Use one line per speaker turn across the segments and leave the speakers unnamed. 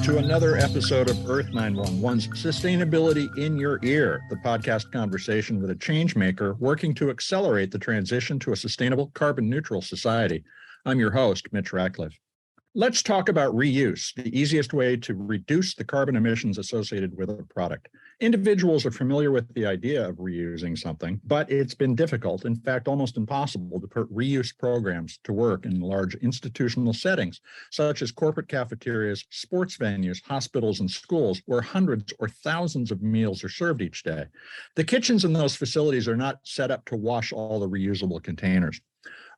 to another episode of Earth911's Sustainability in Your Ear, the podcast conversation with a change maker working to accelerate the transition to a sustainable carbon neutral society. I'm your host, Mitch Ratcliffe. Let's talk about reuse, the easiest way to reduce the carbon emissions associated with a product. Individuals are familiar with the idea of reusing something, but it's been difficult, in fact, almost impossible to put reuse programs to work in large institutional settings, such as corporate cafeterias, sports venues, hospitals, and schools, where hundreds or thousands of meals are served each day. The kitchens in those facilities are not set up to wash all the reusable containers.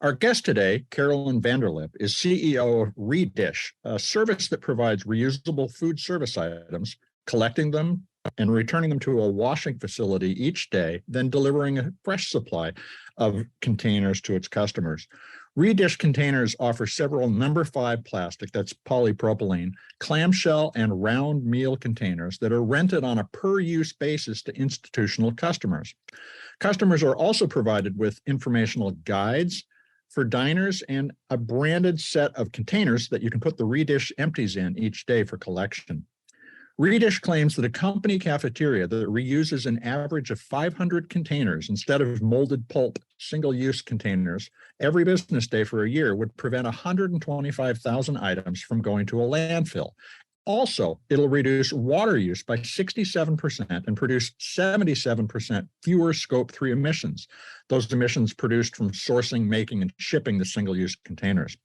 Our guest today, Carolyn Vanderlip, is CEO of Redish, a service that provides reusable food service items, collecting them and returning them to a washing facility each day, then delivering a fresh supply of containers to its customers. Redish containers offer several number 5 plastic, that's polypropylene, clamshell and round meal containers that are rented on a per-use basis to institutional customers. Customers are also provided with informational guides for diners and a branded set of containers that you can put the Redish empties in each day for collection. Redish claims that a company cafeteria that reuses an average of 500 containers instead of molded pulp single-use containers every business day for a year would prevent 125,000 items from going to a landfill. Also, it'll reduce water use by 67% and produce 77% fewer Scope 3 emissions, those emissions produced from sourcing, making, and shipping the single-use containers.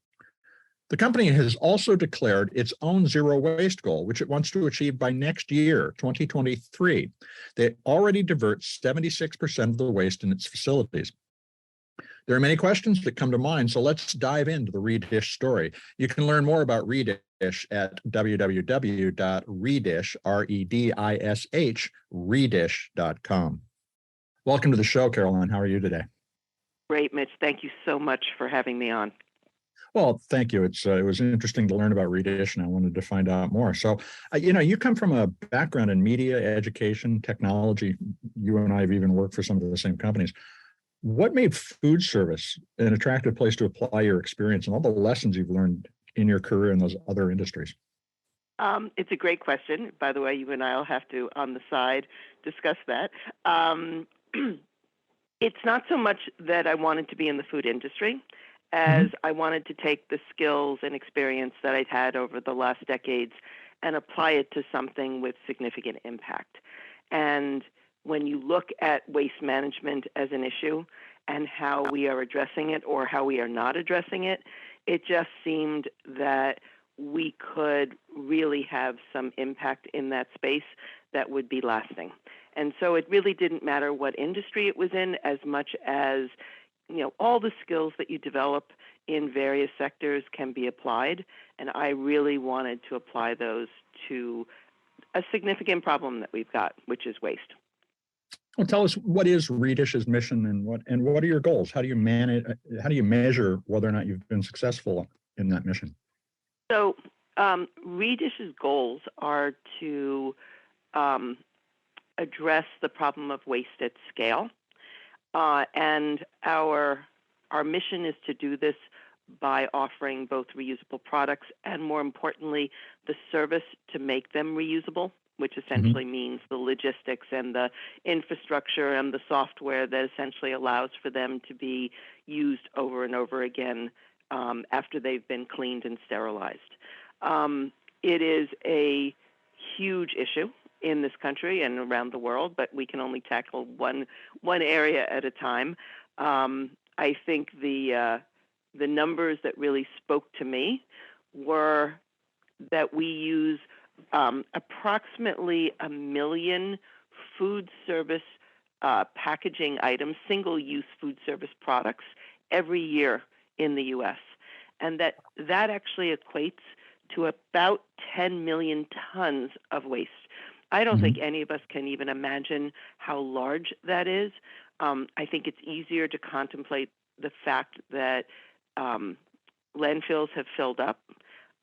The company has also declared its own zero waste goal, which it wants to achieve by next year, 2023. They already divert 76% of the waste in its facilities. There are many questions that come to mind, so let's dive into the Redish story. You can learn more about Redish at www.redish.com. Welcome to the show, Carolyn. How are you today?
Great, Mitch. Thank you so much for having me on.
Well, thank you. It was interesting to learn about Redish, and I wanted to find out more. So, you come from a background in media, education, technology. You and I have even worked for some of the same companies. What made food service an attractive place to apply your experience and all the lessons you've learned in your career in those other industries?
It's a great question. By the way, you and I will have to, on the side, discuss that. It's not so much that I wanted to be in the food industry as I wanted to take the skills and experience that I'd had over the last decades and apply it to something with significant impact. And when you look at waste management as an issue and how we are addressing it or how we are not addressing it, it just seemed that we could really have some impact in that space that would be lasting. And so it really didn't matter what industry it was in as much as, all the skills that you develop in various sectors can be applied. And I really wanted to apply those to a significant problem that we've got, which is waste.
Well, tell us, what is Redish's mission and what are your goals? How do you measure whether or not you've been successful in that mission?
So Redish's goals are to address the problem of waste at scale. And our mission is to do this by offering both reusable products and, more importantly, the service to make them reusable, which essentially means the logistics and the infrastructure and the software that essentially allows for them to be used over and over again after they've been cleaned and sterilized. It is a huge issue in this country and around the world, but we can only tackle one area at a time. I think the numbers that really spoke to me were that we use approximately 1 million food service packaging items, single-use food service products every year in the U.S. And that actually equates to about 10 million tons of waste. I don't think any of us can even imagine how large that is. I think it's easier to contemplate the fact that landfills have filled up.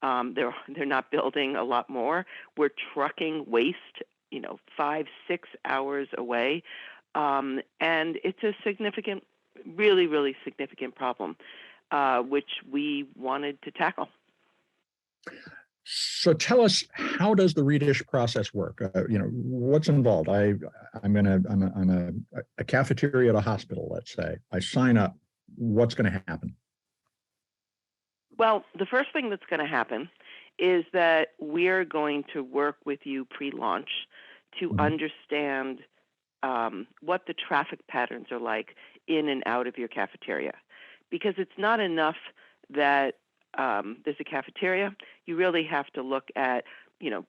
They're not building a lot more. We're trucking waste, 5-6 hours away, and it's a significant, really, really significant problem, which we wanted to tackle.
So tell us, how does the redish process work? What's involved? I'm a cafeteria at a hospital. Let's say I sign up. What's going to happen?
Well, the first thing that's going to happen is that we're going to work with you pre-launch to understand what the traffic patterns are like in and out of your cafeteria. Because it's not enough that there's a cafeteria. You really have to look at,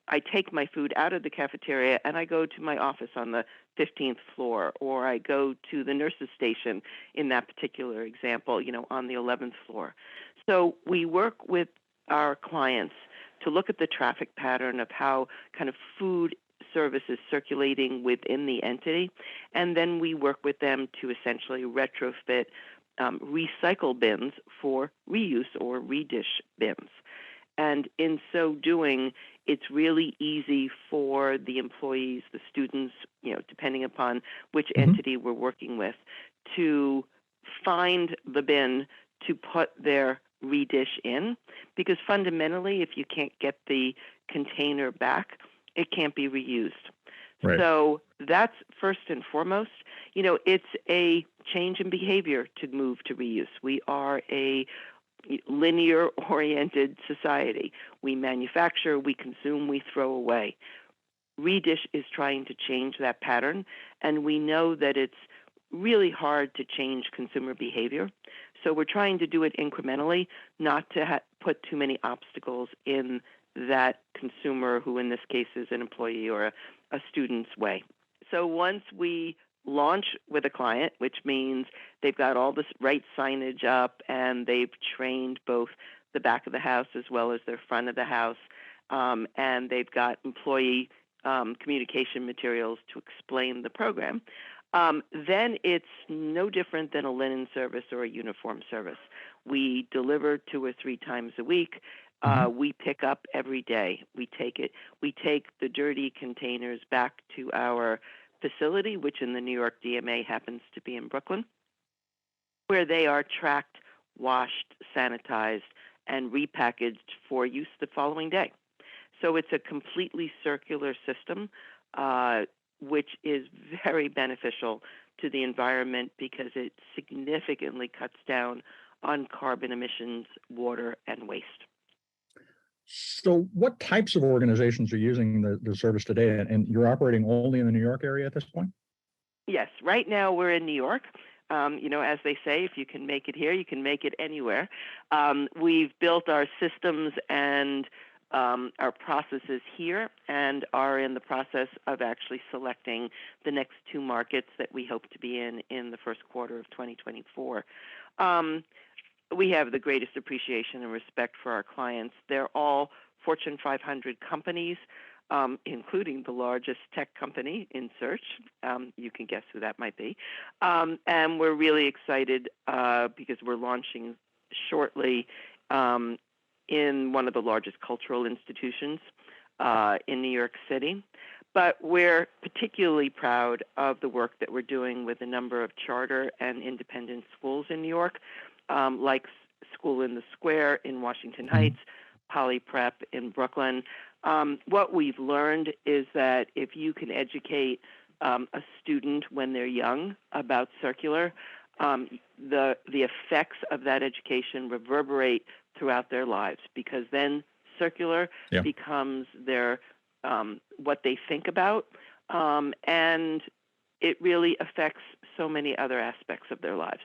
I take my food out of the cafeteria and I go to my office on the 15th floor, or I go to the nurse's station in that particular example, on the 11th floor. So we work with our clients to look at the traffic pattern of how kind of food service is circulating within the entity, and then we work with them to essentially retrofit recycle bins for reuse or redish bins. And in so doing, it's really easy for the employees, the students, depending upon which entity we're working with, to find the bin to put their redish in, because fundamentally, if you can't get the container back, it can't be reused. Right. So that's first and foremost. It's a change in behavior to move to reuse. We are a linear-oriented society. We manufacture, we consume, we throw away. Redish is trying to change that pattern, and we know that it's really hard to change consumer behavior. So we're trying to do it incrementally, not to put too many obstacles in that consumer, who in this case is an employee or a student's way. So once we launch with a client, which means they've got all this right signage up and they've trained both the back of the house as well as their front of the house, and they've got employee communication materials to explain the program, then it's no different than a linen service or a uniform service. We deliver 2 or 3 times a week. We pick up every day. We take the dirty containers back to our facility, which in the New York DMA happens to be in Brooklyn, where they are tracked, washed, sanitized, and repackaged for use the following day. So it's a completely circular system, which is very beneficial to the environment because it significantly cuts down on carbon emissions, water, and waste.
So what types of organizations are using the service today? And you're operating only in the New York area at this point?
Yes. Right now we're in New York. As they say, if you can make it here, you can make it anywhere. We've built our systems and our processes here and are in the process of actually selecting the next 2 markets that we hope to be in the first quarter of 2024. We have the greatest appreciation and respect for our clients. They're all Fortune 500 companies, including the largest tech company in search. You can guess who that might be. And we're really excited because we're launching shortly in one of the largest cultural institutions in New York City. But we're particularly proud of the work that we're doing with a number of charter and independent schools in New York, like School in the Square in Washington Heights, Polyprep in Brooklyn. What we've learned is that if you can educate a student when they're young about circular, the effects of that education reverberate throughout their lives, because then circular becomes their what they think about, and it really affects so many other aspects of their lives.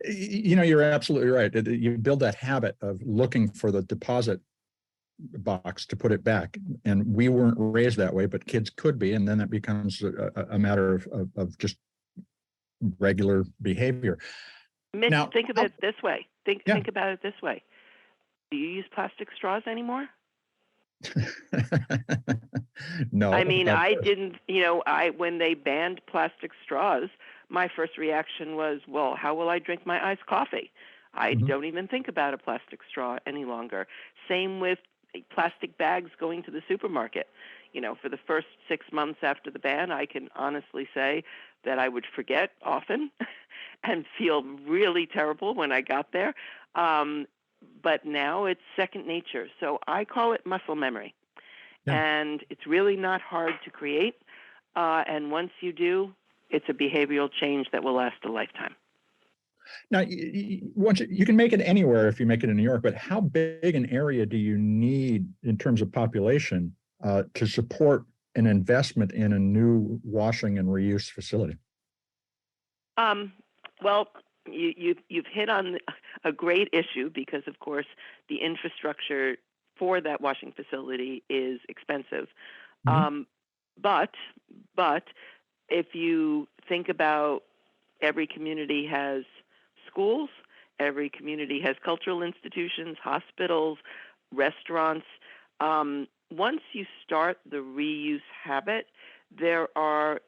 You're absolutely right. You build that habit of looking for the deposit box to put it back. And we weren't raised that way, but kids could be. And then it becomes a matter of just regular behavior.
Mitch, now, think of it this way. Think about it this way. Do you use plastic straws anymore?
No.
I mean, I didn't, when they banned plastic straws, my first reaction was, well, how will I drink my iced coffee? I don't even think about a plastic straw any longer. Same with plastic bags going to the supermarket. For the first 6 months after the ban, I can honestly say that I would forget often and feel really terrible when I got there. but now it's second nature. So I call it muscle memory.
Yeah.
And it's really not hard to create. And once you do, it's a behavioral change that will last a lifetime.
Now, once you can make it anywhere if you make it in New York, but how big an area do you need in terms of population to support an investment in a new washing and reuse facility?
Well, you've hit on a great issue because, of course, the infrastructure for that washing facility is expensive.
Mm-hmm.
But if you think about every community has schools, every community has cultural institutions, hospitals, restaurants. Once you start the reuse habit, there are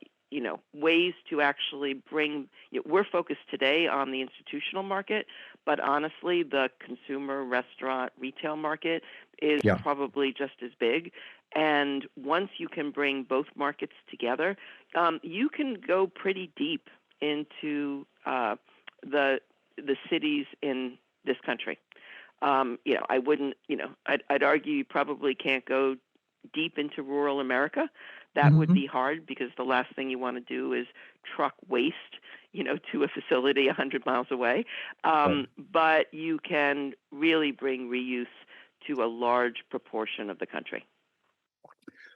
ways to actually bring. We're focused today on the institutional market, but honestly, the consumer, restaurant, retail market is probably just as big. And once you can bring both markets together, you can go pretty deep into the cities in this country. I wouldn't. I'd argue you probably can't go deep into rural America. That would be hard because the last thing you want to do is truck waste, to a facility 100 miles away. But you can really bring reuse to a large proportion of the country.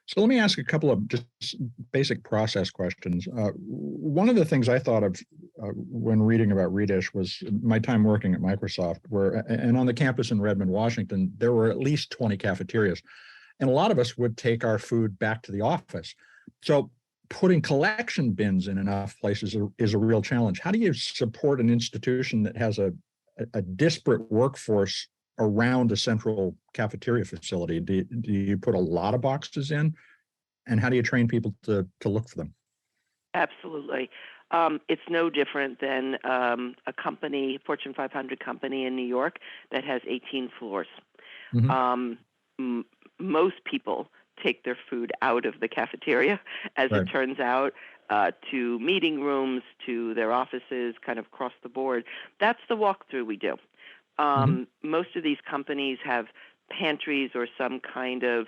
So let me ask a couple of just basic process questions. One of the things I thought of when reading about Redish was my time working at Microsoft, and on the campus in Redmond, Washington, there were at least 20 cafeterias. And a lot of us would take our food back to the office. So putting collection bins in enough places is a real challenge. How do you support an institution that has a disparate workforce around a central cafeteria facility? Do you put a lot of boxes in? And how do you train people to look for them?
Absolutely. It's no different than a company, Fortune 500 company in New York that has 18 floors. Most people take their food out of the cafeteria, as it turns out, to meeting rooms, to their offices, kind of across the board. That's the walkthrough we do. Most of these companies have pantries or some kind of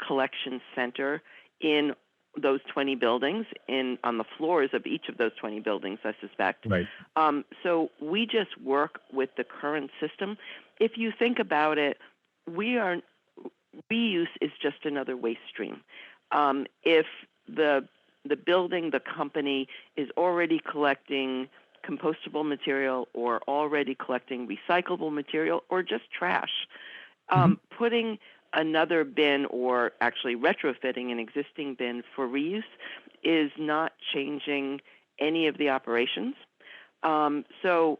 collection center in those 20 buildings, on the floors of each of those 20 buildings, I suspect. So we just work with the current system. If you think about it, reuse is just another waste stream. If the building, the company is already collecting compostable material or already collecting recyclable material or just trash, putting another bin or actually retrofitting an existing bin for reuse is not changing any of the operations. So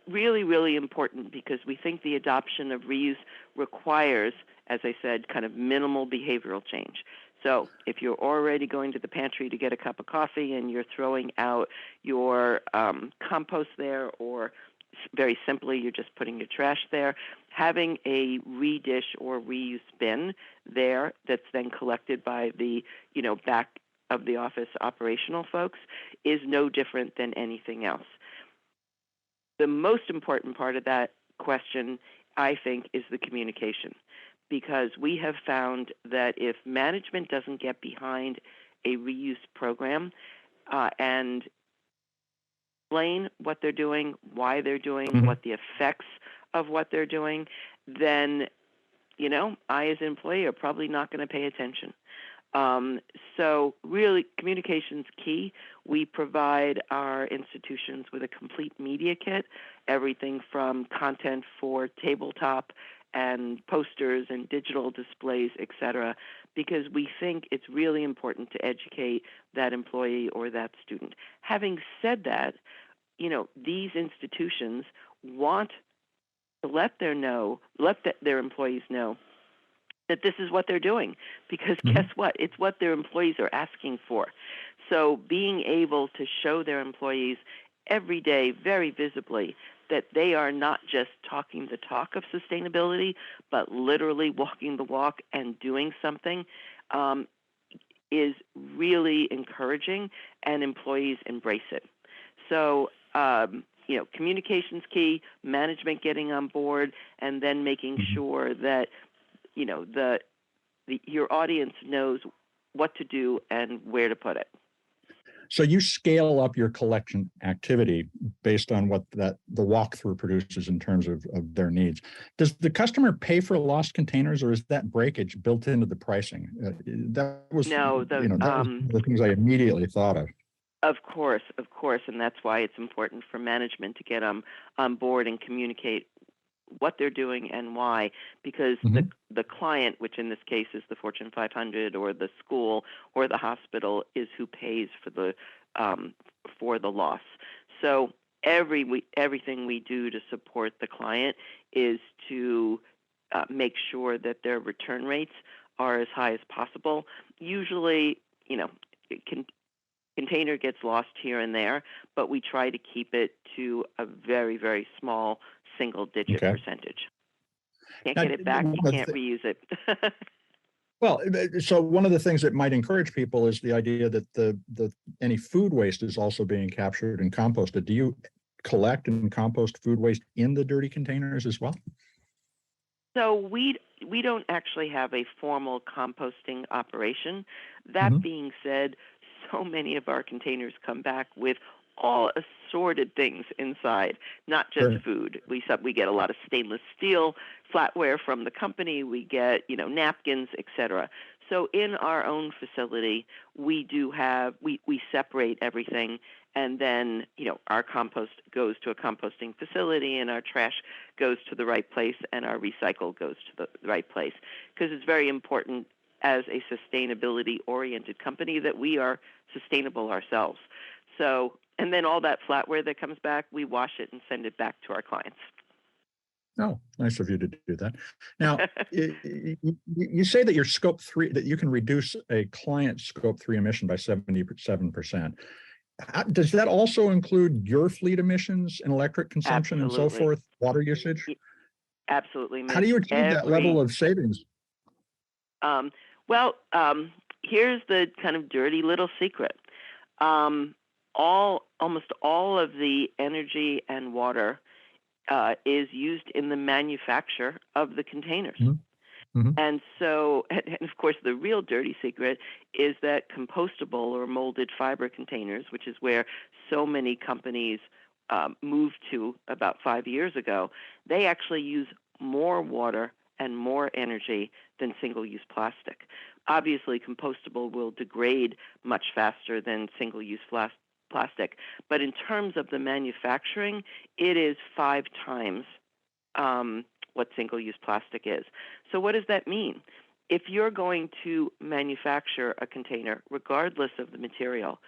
really, really important because we think the adoption of reuse requires, as I said, kind of minimal behavioral change. So if you're already going to the pantry to get a cup of coffee and you're throwing out your compost there, or very simply you're just putting your trash there, having a redish or reuse bin there that's then collected by the back of the office operational folks is no different than anything else. The most important part of that question, I think, is the communication, because we have found that if management doesn't get behind a reuse program and explain what they're doing, why they're doing, what the effects of what they're doing, then, I as an employee are probably not going to pay attention. So really, communication's key. We provide our institutions with a complete media kit, everything from content for tabletop and posters and digital displays, et cetera, because we think it's really important to educate that employee or that student. Having said that, these institutions want to let their employees know that this is what they're doing, because guess what? It's what their employees are asking for. So being able to show their employees every day very visibly that they are not just talking the talk of sustainability, but literally walking the walk and doing something is really encouraging, and employees embrace it. So, communication's key, management getting on board, and then making sure that, your audience knows what to do and where to put it.
So you scale up your collection activity based on what the walkthrough produces in terms of their needs. Does the customer pay for lost containers, or is that breakage built into the pricing? That was one of the things I immediately thought of.
Of course, and that's why it's important for management to get on board and communicate what they're doing and why, because the client, which in this case is the Fortune 500 or the school or the hospital, is who pays for the loss. So everything we do to support the client is to make sure that their return rates are as high as possible. Usually, container gets lost here and there, but we try to keep it to a very, very small single-digit percentage. Can't get it back, you can't reuse it.
Well, so one of the things that might encourage people is the idea that any food waste is also being captured and composted. Do you collect and compost food waste in the dirty containers as well?
So we don't actually have a formal composting operation. That being said, so many of our containers come back with all assorted things inside, not just food. We get a lot of stainless steel flatware from the company. We get, napkins, etc. So in our own facility, we separate everything, and then, our compost goes to a composting facility, and our trash goes to the right place, and our recycle goes to the right place. Because it's very important as a sustainability-oriented company that we are sustainable ourselves. So, and then all that flatware that comes back, we wash it and send it back to our clients.
Oh, nice of you to do that. Now, you say that your scope 3, that you can reduce a client's scope 3 emission by 77%. Does that also include your fleet emissions and electric consumption and so forth, water usage?
Absolutely.
How do you achieve that level of savings?
Here's the kind of dirty little secret. Almost all of the energy and water is used in the manufacture of the containers. And so, and of course, the real dirty secret is that compostable or molded fiber containers, which is where so many companies moved to about 5 years ago, they actually use more water and more energy than single-use plastic. Obviously, compostable will degrade much faster than single-use plastic, but in terms of the manufacturing, it is 5 times what single-use plastic is. So what does that mean? If you're going to manufacture a container, regardless of the material,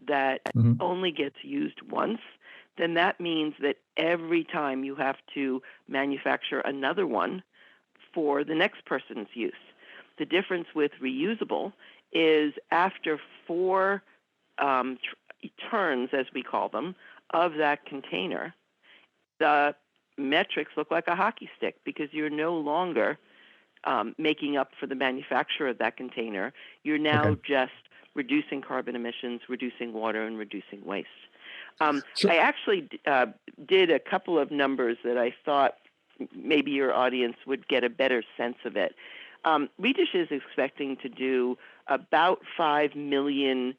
that only gets used once, then that means that every time you have to manufacture another one for the next person's use. The difference with reusable is after 4 turns, as we call them, of that container, the metrics look like a hockey stick because you're no longer making up for the manufacture of that container. You're now just reducing carbon emissions, reducing water, and reducing waste. I actually did a couple of numbers that I thought maybe your audience would get a better sense of it. Redish is expecting to do about 5 million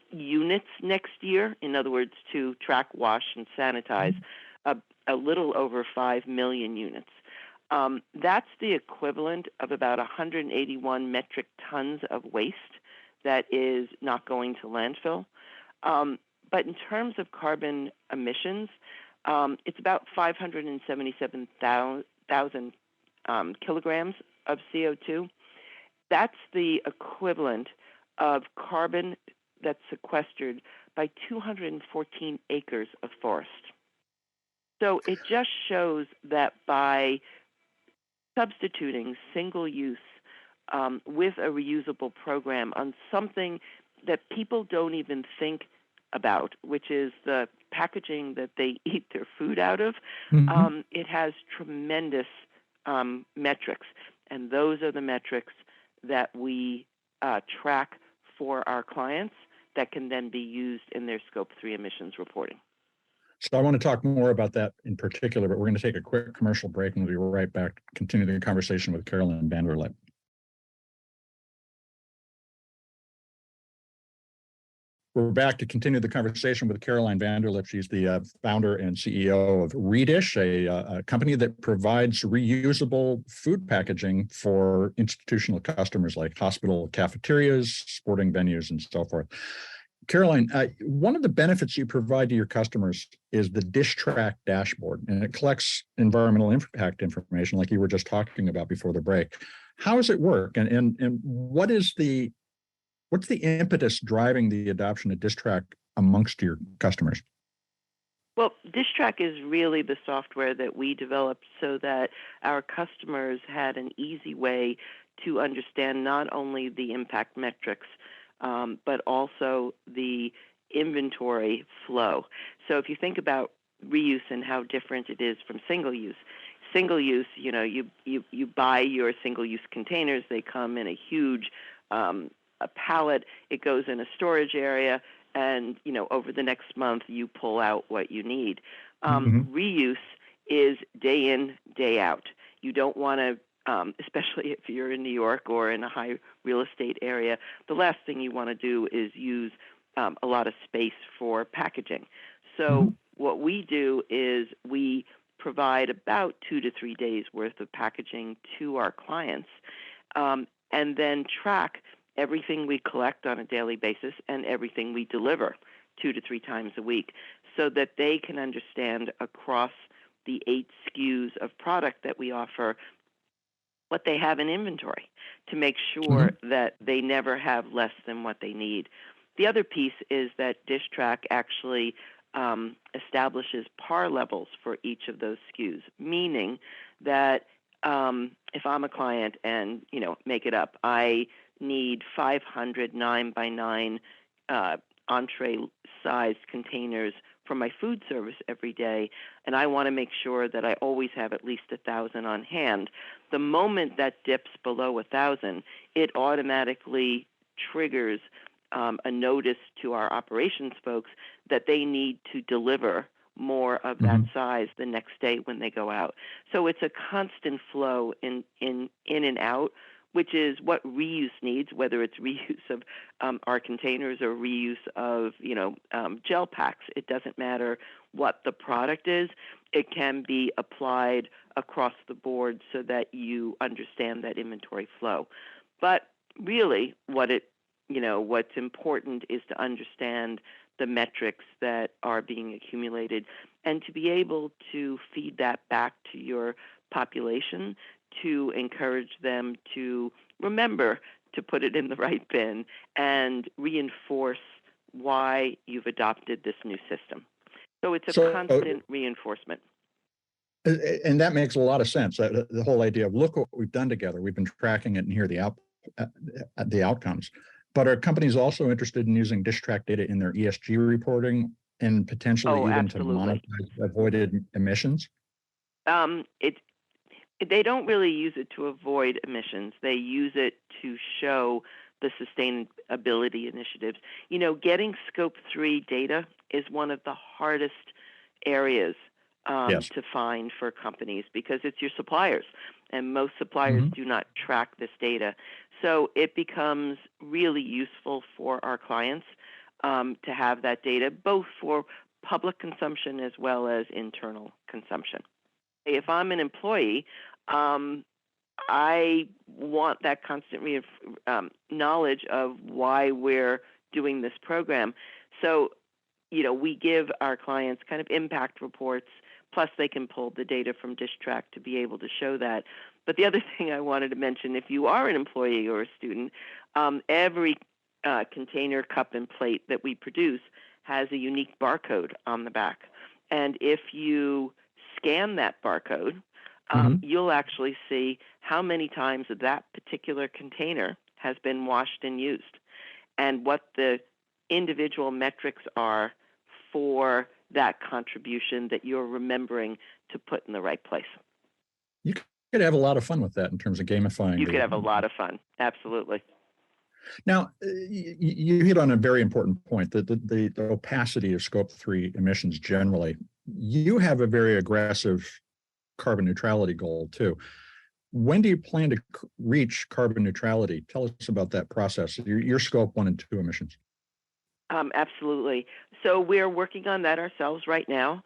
units next year. In other words, to track, wash, and sanitize a little over 5 million units. That's the equivalent of about 181 metric tons of waste that is not going to landfill. But in terms of carbon emissions, it's about 577,000 kilograms of CO2. That's the equivalent of carbon that's sequestered by 214 acres of forest. So it just shows that by substituting single use with a reusable program on something that people don't even think about, which is the packaging that they eat their food out of, it has tremendous metrics. And those are the metrics that we track for our clients that can then be used in their Scope 3 emissions reporting.
So I want to talk more about that in particular, but we're going to take a quick commercial break and we'll be right back, continue the conversation with Caroline Vanderlip. We're back to continue the conversation with Caroline Vanderlip. She's the founder and CEO of Redish, a company that provides reusable food packaging for institutional customers like hospital cafeterias, sporting venues, and so forth. Caroline, one of the benefits you provide to your customers is the DishTrack dashboard, and it collects environmental impact information like you were just talking about before the break. How does it work? And what's the impetus driving the adoption of DishTrack amongst your customers?
Well, DishTrack is really the software that we developed so that our customers had an easy way to understand not only the impact metrics, but also the inventory flow. So if you think about reuse and how different it is from single use, you buy your single-use containers. They come in a huge a pallet. It goes in a storage area, and over the next month you pull out what you need. Reuse is day in, day out. You don't want to, especially if you're in New York or in a high real estate area, the last thing you want to do is use a lot of space for packaging. So what we do is we provide about 2 to 3 days worth of packaging to our clients, and then track everything we collect on a daily basis and everything we deliver 2 to 3 times a week, so that they can understand across the 8 SKUs of product that we offer what they have in inventory, to make sure that they never have less than what they need. The other piece is that DishTrack actually establishes par levels for each of those SKUs, meaning that if I'm a client and, make it up, I need 500 9x9 entree-sized containers for my food service every day, and I want to make sure that I always have at least 1,000 on hand. The moment that dips below 1,000, it automatically triggers a notice to our operations folks that they need to deliver more of that size the next day when they go out. So it's a constant flow in and out, which is what reuse needs, whether it's reuse of our containers or reuse of gel packs. It doesn't matter what the product is. It can be applied across the board so that you understand that inventory flow. But really, what's important is to understand the metrics that are being accumulated and to be able to feed that back to your population, to encourage them to remember to put it in the right bin and reinforce why you've adopted this new system. So it's a constant reinforcement.
And that makes a lot of sense. The whole idea of look what we've done together. We've been tracking it and here are the outcomes. But are companies also interested in using DishTrack data in their ESG reporting and potentially even
absolutely.
to monetize avoided emissions?
They don't really use it to avoid emissions. They use it to show the sustainability initiatives. Getting Scope 3 data is one of the hardest areas to find for companies because it's your suppliers, and most suppliers do not track this data. So it becomes really useful for our clients to have that data, both for public consumption as well as internal consumption. If I'm an employee, I want that constant knowledge of why we're doing this program. So, we give our clients kind of impact reports, plus they can pull the data from DishTrack to be able to show that. But the other thing I wanted to mention, if you are an employee or a student, every container, cup, and plate that we produce has a unique barcode on the back. And if you scan that barcode, you'll actually see how many times that particular container has been washed and used and what the individual metrics are for that contribution that you're remembering to put in the right place.
You could have a lot of fun with that in terms of gamifying.
You could have a lot of fun. Absolutely.
Now, you hit on a very important point, that the opacity of Scope 3 emissions generally. You have a very aggressive carbon neutrality goal too. When do you plan to reach carbon neutrality? Tell us about that process, your Scope 1 and 2 emissions.
Absolutely. So we're working on that ourselves right now.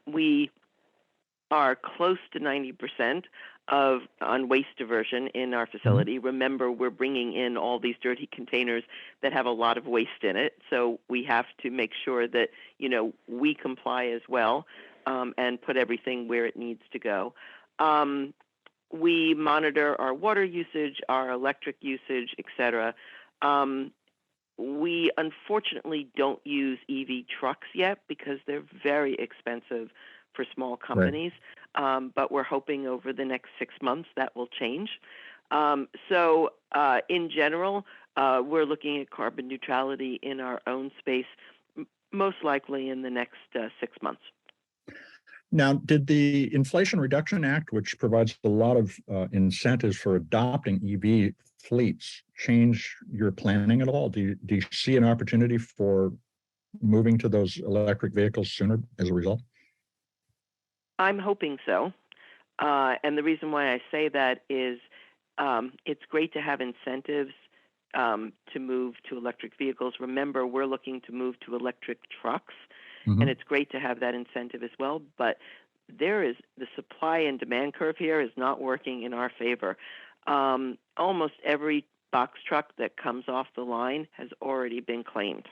We are close to 90% on waste diversion in our facility. Remember, we're bringing in all these dirty containers that have a lot of waste in it, so we have to make sure that we comply as well, and put everything where it needs to go. We monitor our water usage, our electric usage, etc. We unfortunately don't use EV trucks yet because they're very expensive for small companies, but we're hoping over the next 6 months that will change. So in general, we're looking at carbon neutrality in our own space, most likely in the next 6 months.
Now, did the Inflation Reduction Act, which provides a lot of incentives for adopting EV fleets, change your planning at all? Do you see an opportunity for moving to those electric vehicles sooner as a result?
I'm hoping so. And the reason why I say that is it's great to have incentives to move to electric vehicles. Remember, we're looking to move to electric trucks, and it's great to have that incentive as well. But the supply and demand curve here is not working in our favor. Almost every box truck that comes off the line has already been claimed.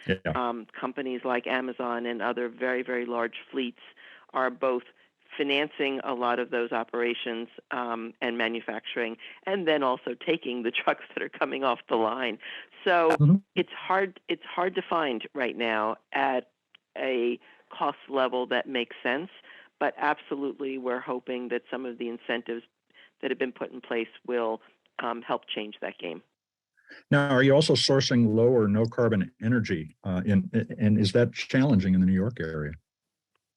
Yeah.
Companies like Amazon and other very, very large fleets are both financing a lot of those operations and manufacturing, and then also taking the trucks that are coming off the line. So it's hard to find right now at a cost level that makes sense. But absolutely, we're hoping that some of the incentives that have been put in place will help change that game.
Now, are you also sourcing low or no carbon energy? And is that challenging in the New York area?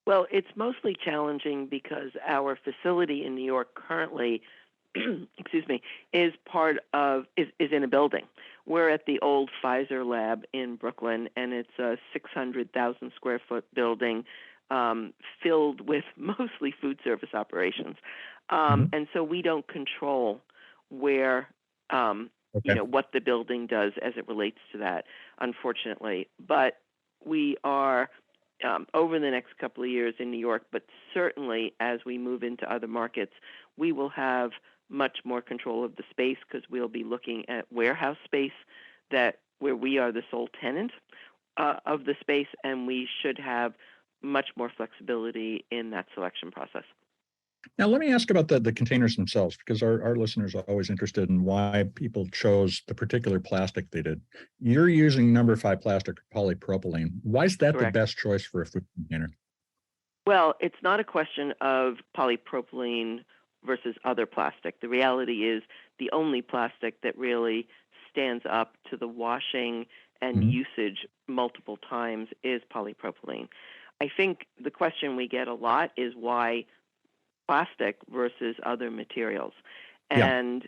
Well, it's mostly challenging because our facility in New York currently, excuse me, is in a building. We're at the old Pfizer lab in Brooklyn, and it's a 600,000 square foot building filled with mostly food service operations. And so we don't control where, what the building does as it relates to that, unfortunately. But we are over the next couple of years in New York, but certainly as we move into other markets, we will have much more control of the space because we'll be looking at warehouse space where we are the sole tenant of the space, and we should have much more flexibility in that selection process.
Now, let me ask about the containers themselves, because our listeners are always interested in why people chose the particular plastic they did. You're using number 5 plastic, polypropylene. Why is that
Correct.
the best choice for a food container?
Well, it's not a question of polypropylene versus other plastic. The reality is the only plastic that really stands up to the washing and usage multiple times is polypropylene. I think the question we get a lot is why plastic versus other materials. And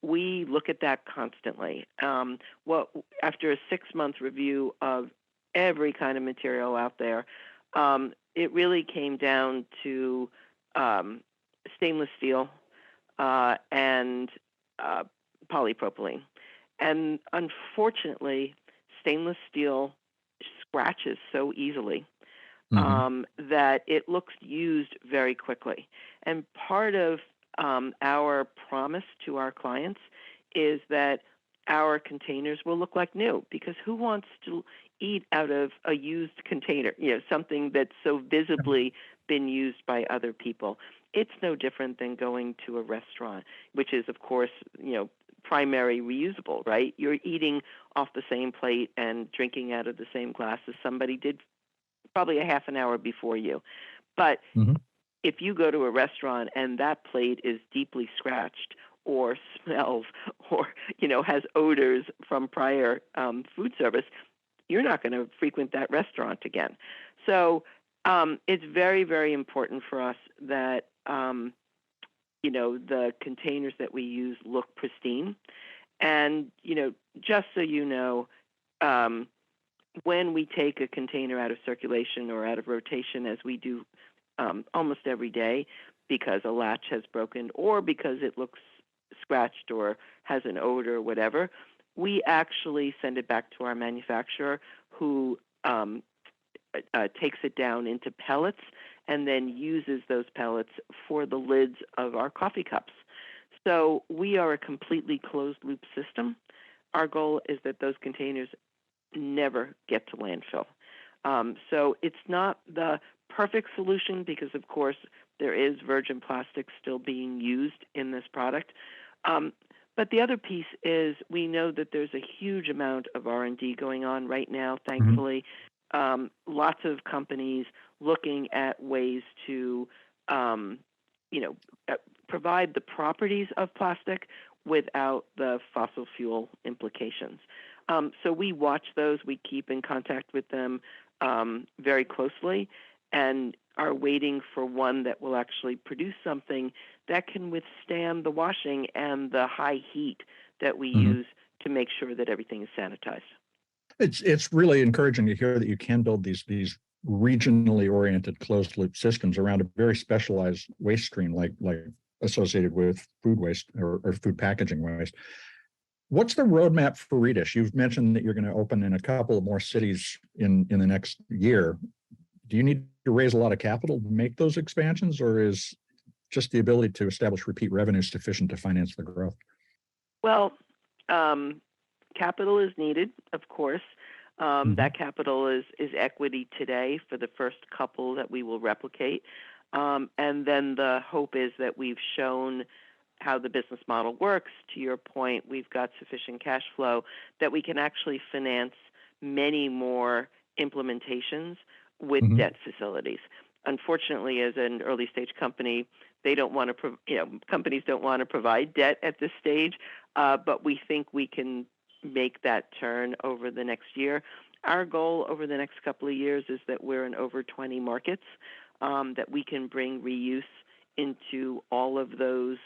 we look at that constantly. After a 6-month review of every kind of material out there, it really came down to stainless steel and polypropylene. And unfortunately, stainless steel scratches so easily that it looks used very quickly. And part of our promise to our clients is that our containers will look like new, because who wants to eat out of a used container, something that's so visibly been used by other people? It's no different than going to a restaurant, which is, of course, primary reusable, right? You're eating off the same plate and drinking out of the same glass as somebody did probably a half an hour before you. But if you go to a restaurant and that plate is deeply scratched or smells or, has odors from prior food service, you're not going to frequent that restaurant again. So it's very, very important for us that, the containers that we use look pristine. And, just so you know, um, when we take a container out of circulation or out of rotation, as we do almost every day, because a latch has broken or because it looks scratched or has an odor or whatever, we actually send it back to our manufacturer, who takes it down into pellets and then uses those pellets for the lids of our coffee cups. So we are a completely closed loop system. Our goal is that those containers never get to landfill. So it's not the perfect solution because, of course, there is virgin plastic still being used in this product. But the other piece is we know that there's a huge amount of R&D going on right now, thankfully. Lots of companies looking at ways to, provide the properties of plastic without the fossil fuel implications. So we watch those. We keep in contact with them very closely and are waiting for one that will actually produce something that can withstand the washing and the high heat that we use to make sure that everything is sanitized.
It's really encouraging to hear that you can build these regionally oriented closed loop systems around a very specialized waste stream like associated with food waste or food packaging waste. What's the roadmap for Redish? You've mentioned that you're going to open in a couple of more cities in the next year. Do you need to raise a lot of capital to make those expansions, or is just the ability to establish repeat revenue sufficient to finance the growth?
Well, capital is needed, of course. That capital is equity today for the first couple that we will replicate. And then the hope is that we've shown how the business model works. To your point, we've got sufficient cash flow that we can actually finance many more implementations with debt facilities. Unfortunately, as an early stage company, they don't want to, companies don't want to provide debt at this stage, but we think we can make that turn over the next year. Our goal over the next couple of years is that we're in over 20 markets, that we can bring reuse into all of those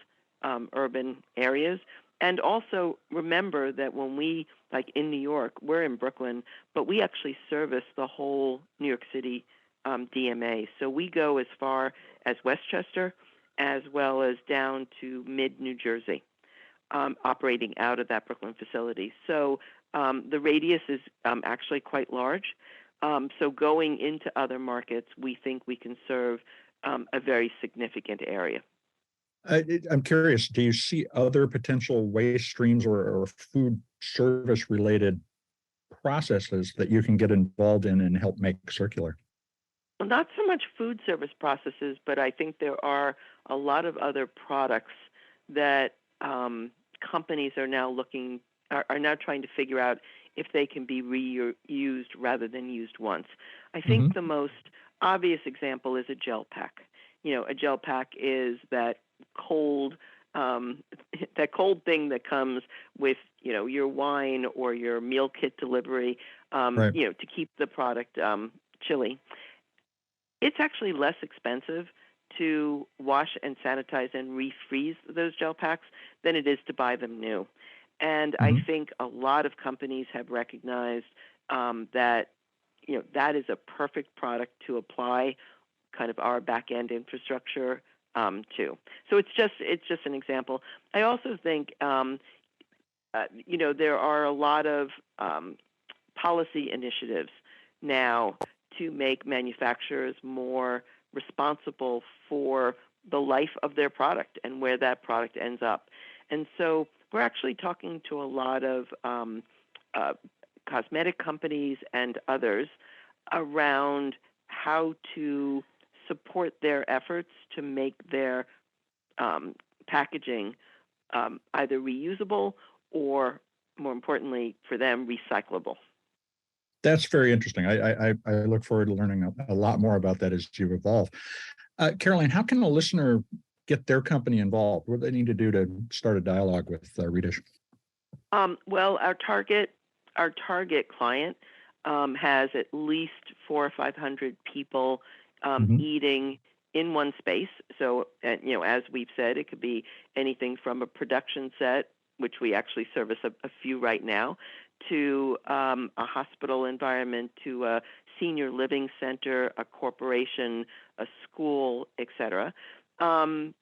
urban areas. And also remember that when we, like in New York, we're in Brooklyn, but we actually service the whole New York City DMA. So we go as far as Westchester as well as down to mid-New Jersey, operating out of that Brooklyn facility. So the radius is actually quite large. So going into other markets, we think we can serve a very significant area.
I'm curious, do you see other potential waste streams or food service related processes that you can get involved in and help make circular?
Well, not so much food service processes, but I think there are a lot of other products that companies are now now trying to figure out if they can be reused rather than used once. I think the most obvious example is a gel pack. A gel pack is that cold thing that comes with your wine or your meal kit delivery, to keep the product chilly. It's actually less expensive to wash and sanitize and refreeze those gel packs than it is to buy them new. And I think a lot of companies have recognized that that is a perfect product to apply kind of our back end infrastructure to. So it's just an example. I also think there are a lot of policy initiatives now to make manufacturers more responsible for the life of their product and where that product ends up. And so we're actually talking to a lot of cosmetic companies and others around how to support their efforts to make their packaging either reusable or, more importantly for them, recyclable.
That's very interesting. I look forward to learning a lot more about that as you evolve. Caroline, how can a listener get their company involved? What do they need to do to start a dialogue with Redish?
Well, our target client has at least 400 or 500 people eating in one space. So, as we've said, it could be anything from a production set which we actually service a few right now, to a hospital environment, to a senior living center, a corporation, a school, etc. I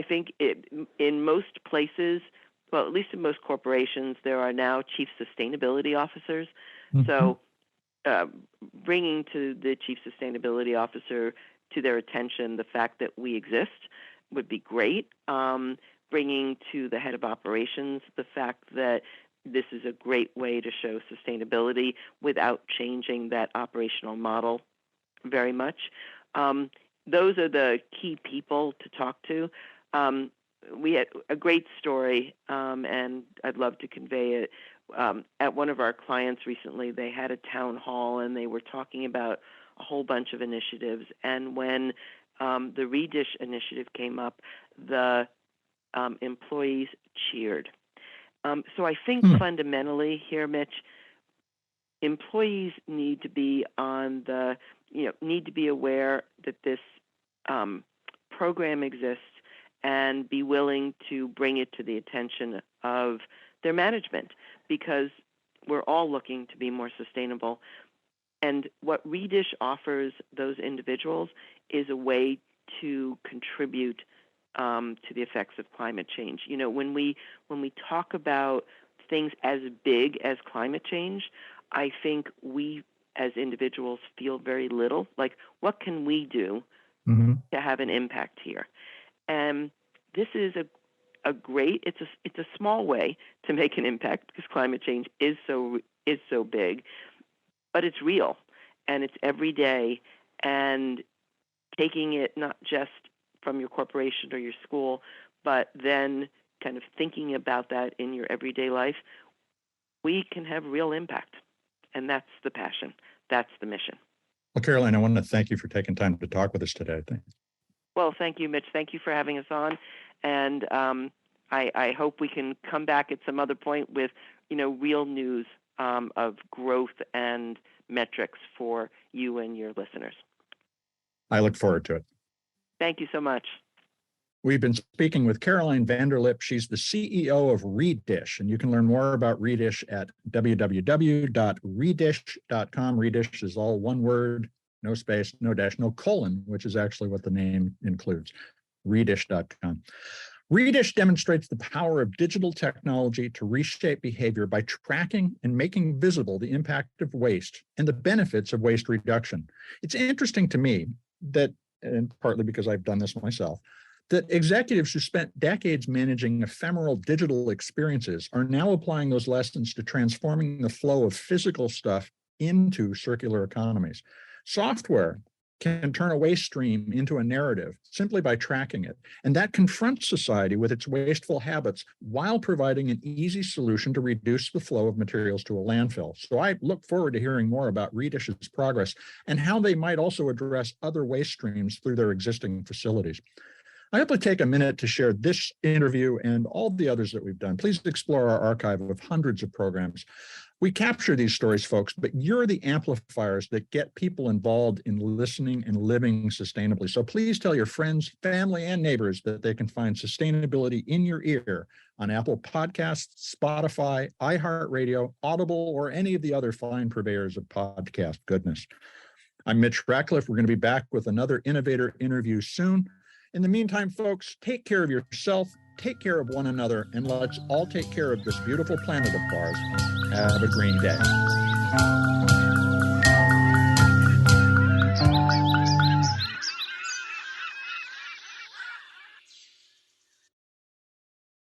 think in most places, well, at least in most corporations, there are now chief sustainability officers. Mm-hmm. So bringing to the chief sustainability officer to their attention the fact that we exist would be great. Bringing to the head of operations the fact that this is a great way to show sustainability without changing that operational model very much. Those are the key people to talk to. We had a great story, and I'd love to convey it. At one of our clients recently, they had a town hall, and they were talking about a whole bunch of initiatives. And when the Redish initiative came up, the employees cheered. So I think fundamentally here, Mitch, employees need to be need to be aware that this program exists and be willing to bring it to the attention of their management, because we're all looking to be more sustainable. And what Redish offers those individuals is a way to contribute to the effects of climate change. You know, when we talk about things as big as climate change, I think we as individuals feel very little. Like, what can we do to have an impact here? And this is a great. It's a small way to make an impact, because climate change is so big, but it's real and it's every day. And taking it not just from your corporation or your school, but then kind of thinking about that in your everyday life, we can have real impact. And that's the passion. That's the mission.
Well, Caroline, I want to thank you for taking time to talk with us today.
Well, thank you, Mitch. Thank you for having us on. And I hope we can come back at some other point with, real news of growth and metrics for you and your listeners.
I look forward to it.
Thank you so much.
We've been speaking with Caroline Vanderlip. She's the CEO of Redish, and you can learn more about Redish at www.redish.com. Redish is all one word, no space, no dash, no colon, which is actually what the name includes, redish.com. Redish demonstrates the power of digital technology to reshape behavior by tracking and making visible the impact of waste and the benefits of waste reduction. It's interesting to me that, and partly because I've done this myself, that executives who spent decades managing ephemeral digital experiences are now applying those lessons to transforming the flow of physical stuff into circular economies. Software can turn a waste stream into a narrative simply by tracking it, and that confronts society with its wasteful habits while providing an easy solution to reduce the flow of materials to a landfill. So I look forward to hearing more about Redish's progress and how they might also address other waste streams through their existing facilities. I hope to take a minute to share this interview and all the others that we've done. Please explore our archive of hundreds of programs. We capture these stories, folks, but you're the amplifiers that get people involved in listening and living sustainably. So please tell your friends, family, and neighbors that they can find sustainability in your ear on Apple Podcasts, Spotify, iHeartRadio, Audible, or any of the other fine purveyors of podcast goodness. I'm Mitch Ratcliffe. We're going to be back with another innovator interview soon. In the meantime, folks, take care of yourself, take care of one another, and let's all take care of this beautiful planet of ours. Have a green day.